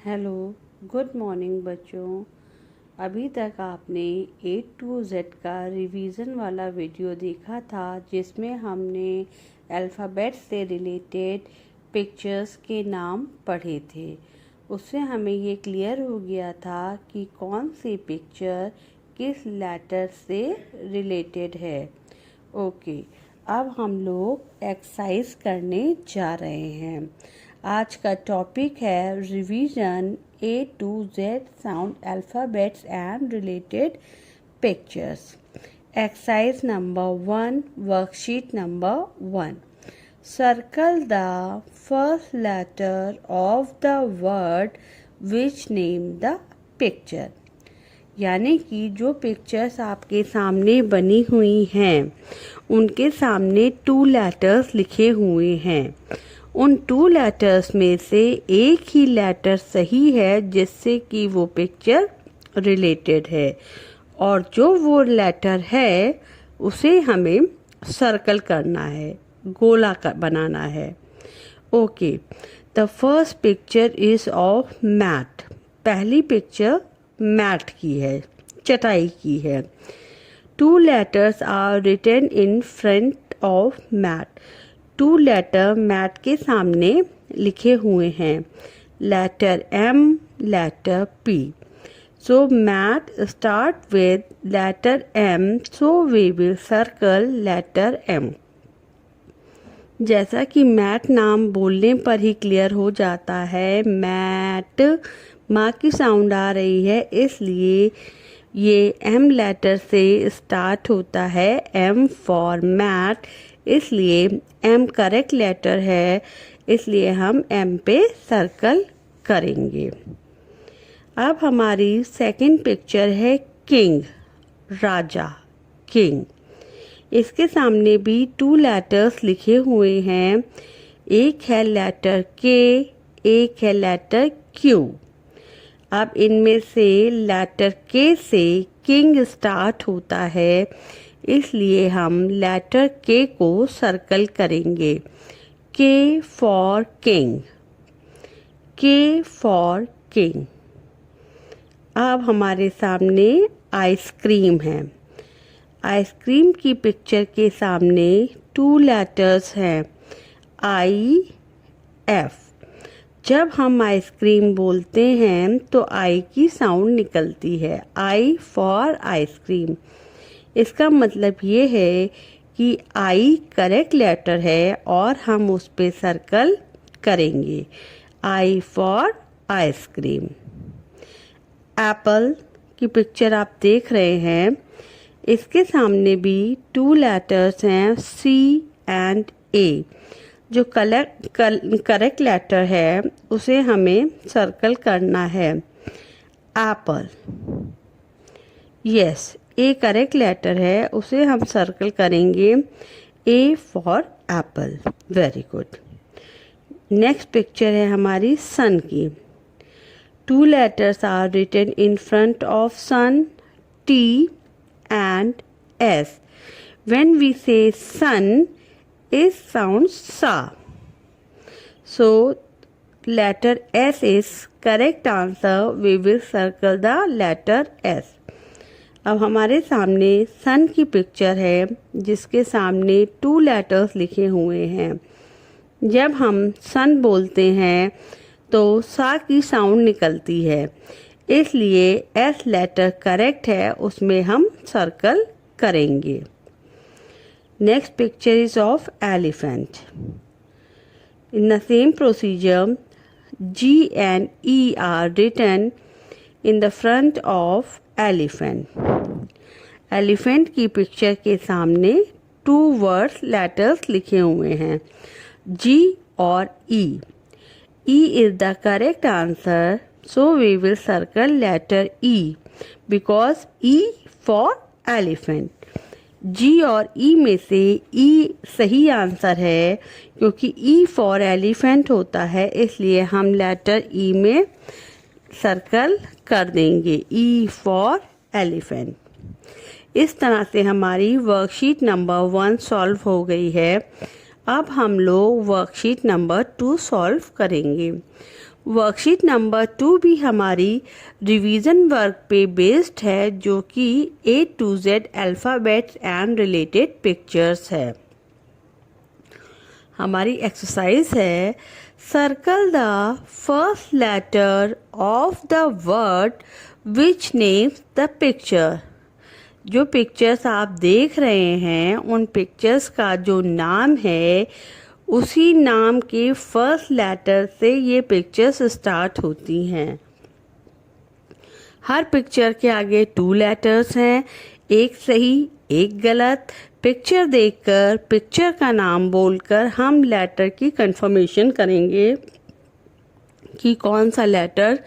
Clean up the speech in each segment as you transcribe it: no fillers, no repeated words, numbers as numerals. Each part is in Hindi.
हेलो, गुड मॉर्निंग बच्चों। अभी तक आपने A to Z का रिवीजन वाला वीडियो देखा था जिसमें हमने अल्फ़ाबेट से रिलेटेड पिक्चर्स के नाम पढ़े थे। उससे हमें ये क्लियर हो गया था कि कौन सी पिक्चर किस लेटर से रिलेटेड है। ओके, अब हम लोग एक्सरसाइज करने जा रहे हैं। आज का टॉपिक है revision A to Z sound alphabets and related pictures. Exercise number 1, worksheet number 1। Circle the first letter of the word which name the picture. यानी कि जो पिक्चर्स आपके सामने बनी हुई हैं उनके सामने 2 लेटर्स लिखे हुए हैं। उन 2 लेटर्स में से एक ही लेटर सही है जिससे कि वो पिक्चर रिलेटेड है, और जो वो लेटर है उसे हमें सर्कल करना है, गोला बनाना है। Okay, the first picture is of mat. पहली पिक्चर मैट की है, चटाई की है। 2 letters are written in front of mat। 2 letter mat के सामने लिखे हुए हैं, letter M, letter P। So mat start with letter M, so we will circle letter M। जैसा कि मैट नाम बोलने पर ही क्लियर हो जाता है, मैट माँ की साउंड आ रही है, इसलिए ये M लेटर से स्टार्ट होता है। M फॉर मैट, इसलिए M करेक्ट लेटर है, इसलिए हम M पे सर्कल करेंगे। अब हमारी सेकंड पिक्चर है किंग, राजा, किंग। इसके सामने भी 2 लेटर्स लिखे हुए हैं, एक है लेटर K, एक है लेटर Q। अब इनमें से लेटर K से किंग स्टार्ट होता है, इसलिए हम लेटर K को सर्कल करेंगे। K for king, K for king. अब हमारे सामने आइसक्रीम है। आइसक्रीम की पिक्चर के सामने 2 लेटर्स हैं, I, F। जब हम आइसक्रीम बोलते हैं तो आई की साउंड निकलती है, आई फॉर आइसक्रीम। इसका मतलब ये है कि आई करेक्ट लेटर है और हम उस पे सर्कल करेंगे, आई फॉर आइसक्रीम। एप्पल की पिक्चर आप देख रहे हैं, इसके सामने भी 2 लेटर्स हैं, C एंड A। जो करेक्ट लेटर है उसे हमें सर्कल करना है, apple. Yes, A correct letter है, उसे हम सर्कल करेंगे, A for apple. Very good. Next picture है हमारी सन की। 2 letters are written in front of sun, T and S। When we say sun, is sounds sa, so letter S is correct answer। we will circle the letter S। अब हमारे सामने सन की पिक्चर है जिसके सामने 2 लेटर्स लिखे हुए हैं। जब हम सन बोलते हैं तो सा की साउंड निकलती है, इसलिए S लेटर करेक्ट है, उसमें हम सर्कल करेंगे। Next picture is of elephant। In the same procedure, G and E are written in the front of elephant। Elephant की पिक्चर के सामने 2 words letters लिखे हुए हैं, G और E। E is the correct answer, so we will circle letter E because E for elephant। G और E में से E सही आंसर है, क्योंकि E फॉर एलिफेंट होता है, इसलिए हम लेटर E में सर्कल कर देंगे, E फॉर एलिफेंट। इस तरह से हमारी वर्कशीट नंबर 1 सॉल्व हो गई है। अब हम लोग वर्कशीट नंबर 2 सॉल्व करेंगे। वर्कशीट नंबर 2 भी हमारी रिवीजन वर्क पे बेस्ड है, जो कि A to Z alphabets and related pictures है। हमारी एक्सरसाइज है, circle the first letter of the word which names the picture. जो पिक्चर्स आप देख रहे हैं उन पिक्चर्स का जो नाम है उसी नाम के फर्स्ट लेटर से ये पिक्चर्स स्टार्ट होती हैं। हर पिक्चर के आगे 2 लेटर्स हैं, एक सही एक गलत। पिक्चर देखकर पिक्चर का नाम बोलकर हम लेटर की कंफर्मेशन करेंगे कि कौन सा लेटर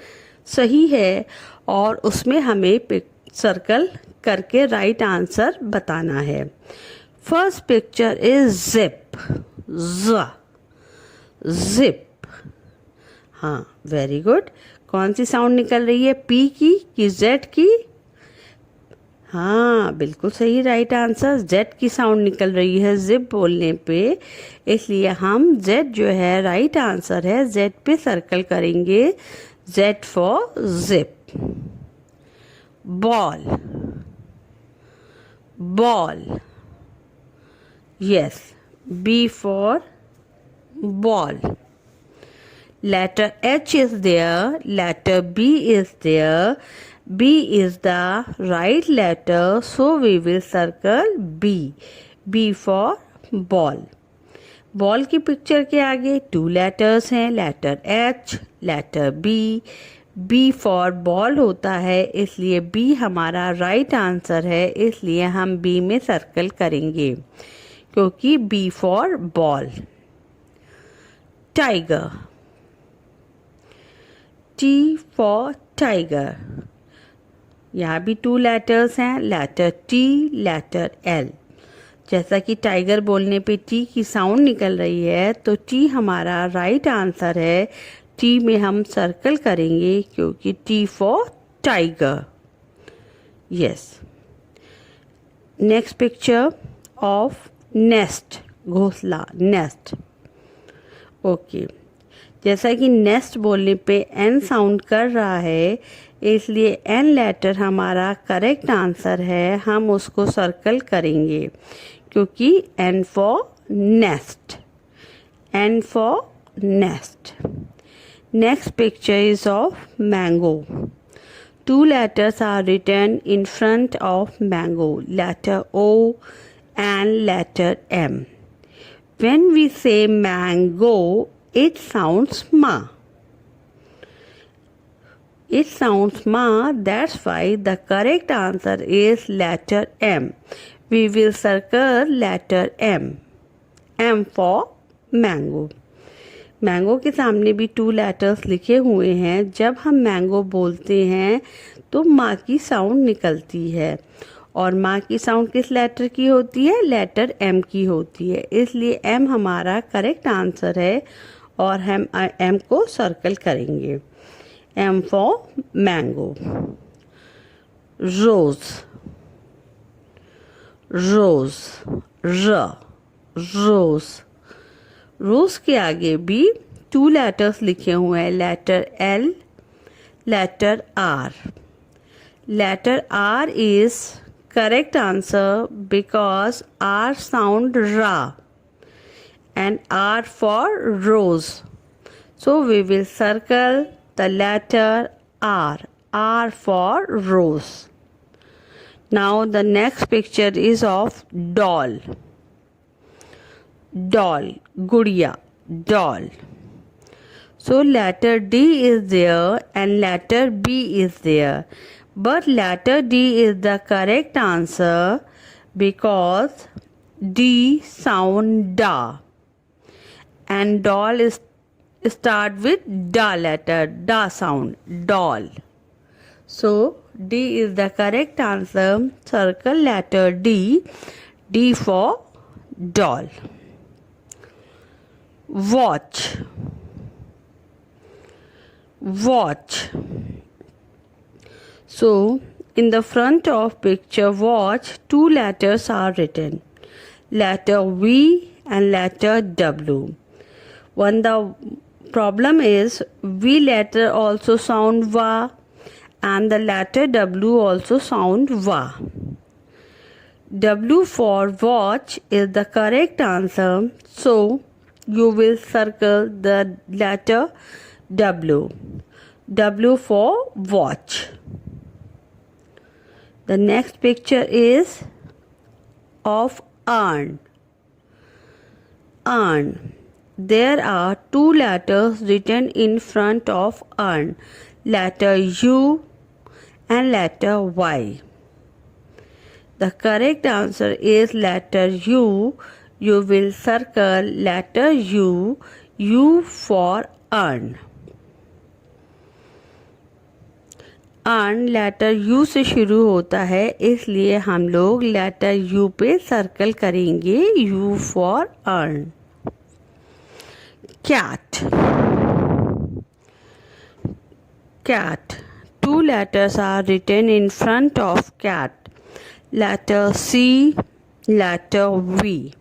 सही है और उसमें हमें सर्कल करके राइट आंसर बताना है। First picture is zip, zip. हाँ, वेरी गुड। कौन सी साउंड निकल रही है, पी की कि जेड की? हाँ, बिल्कुल सही, राइट आंसर जेड की साउंड निकल रही है जिप बोलने पे, इसलिए हम जेड जो है राइट आंसर है, जेड पे सर्कल करेंगे। Z for zip. Ball, ball, yes, B for ball. Letter H is there, letter B is there. B is the right letter, so we will circle B. B for ball. Ball की पिक्चर के आगे 2 लेटर्स हैं, letter H, letter B. B for ball होता है, इसलिए B हमारा राइट आंसर है, इसलिए हम B में सर्कल करेंगे क्योंकि B for ball. Tiger, T for tiger. यहाँ भी 2 लेटर्स हैं, लेटर T, लेटर L। जैसा कि टाइगर बोलने पे T की साउंड निकल रही है तो T हमारा राइट आंसर है, T में हम सर्कल करेंगे क्योंकि T for tiger. Yes. Next picture of nest, घोंसला, नेस्ट। ओके, जैसा कि नेस्ट बोलने पे N साउंड कर रहा है, इसलिए N लेटर हमारा करेक्ट आंसर है, हम उसको सर्कल करेंगे क्योंकि N for nest, N for nest. Next picture is of mango. 2 letters are written in front of mango, letter O and letter M. When we say mango, it sounds ma. It sounds ma, that's why the correct answer is letter M. We will circle letter M. M for mango. Mango के सामने भी 2 लेटर्स लिखे हुए हैं। जब हम मैंगो बोलते हैं तो माँ की साउंड निकलती है और माँ की साउंड किस लेटर की होती है, लेटर M की होती है, इसलिए M हमारा करेक्ट आंसर है और हम M को सर्कल करेंगे। M for mango. Rose, rose, rose. Rose के आगे भी 2 लेटर्स लिखे हुए हैं, letter L, letter R. Letter R is correct answer because R sound ra and R for rose. So we will circle the letter R, R for rose. Now the next picture is of doll. Doll, gudiya, doll. So letter D is there and letter B is there. But letter D is the correct answer because D sound da. And doll is start with da letter, da sound, doll. So D is the correct answer. Circle letter D, D for doll. Watch, watch. So in the front of picture watch, 2 letters are written, letter V and letter W. When the problem is V letter also sound va and the letter W also sound va. W for watch is the correct answer, so you will circle the letter W. W for watch. The next picture is of urn. Urn. There are two letters written in front of urn, letter U and letter Y. The correct answer is letter U. You will circle letter U, U for urn. Urn letter U से शुरू होता है, इसलिए हम लोग लेटर यू पे सर्कल करेंगे, U for urn. Cat. Cat. Two letters are written in front of cat, letter C, letter V.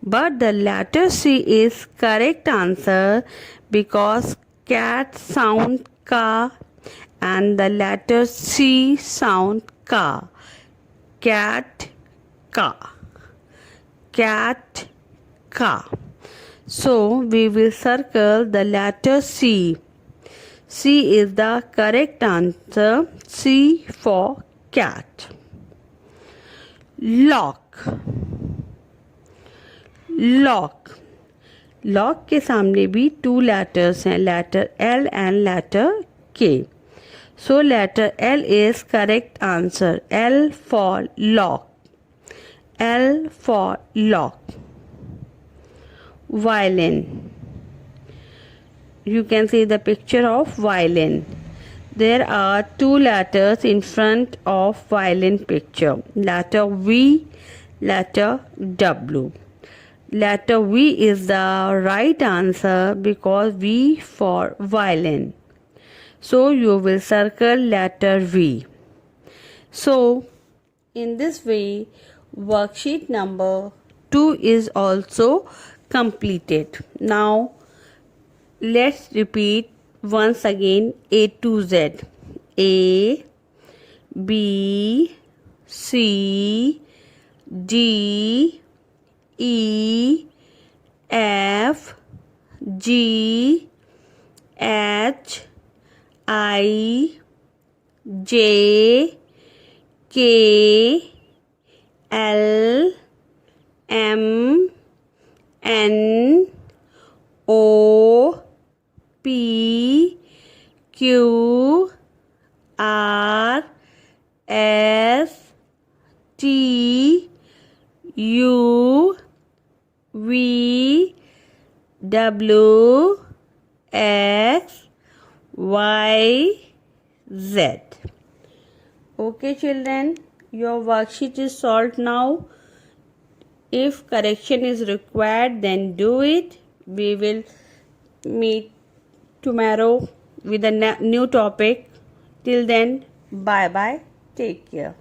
But the letter C is correct answer because cat sound ka and the letter C sound ka. Cat ka. Cat ka. So we will circle the letter C. C is the correct answer. C for cat. Lock. Lock. Lock के सामने भी two letters हैं, letter L and letter K. So letter L is correct answer. L for lock. L for lock. Violin. You can see the picture of violin. There are two letters in front of violin picture. Letter V, letter W. Letter V is the right answer because V for violin. So you will circle letter V. So in this way, worksheet number 2 is also completed. Now let's repeat once again A to Z. A, B, C, D, E, F, G, H, I, J, K, L, M, N, O, P, Q, R, S, T, U, V, W, X, Y, Z. Okay children, your worksheet is solved now. If correction is required, then do it. We will meet tomorrow with a new topic. Till then, bye bye. Take care.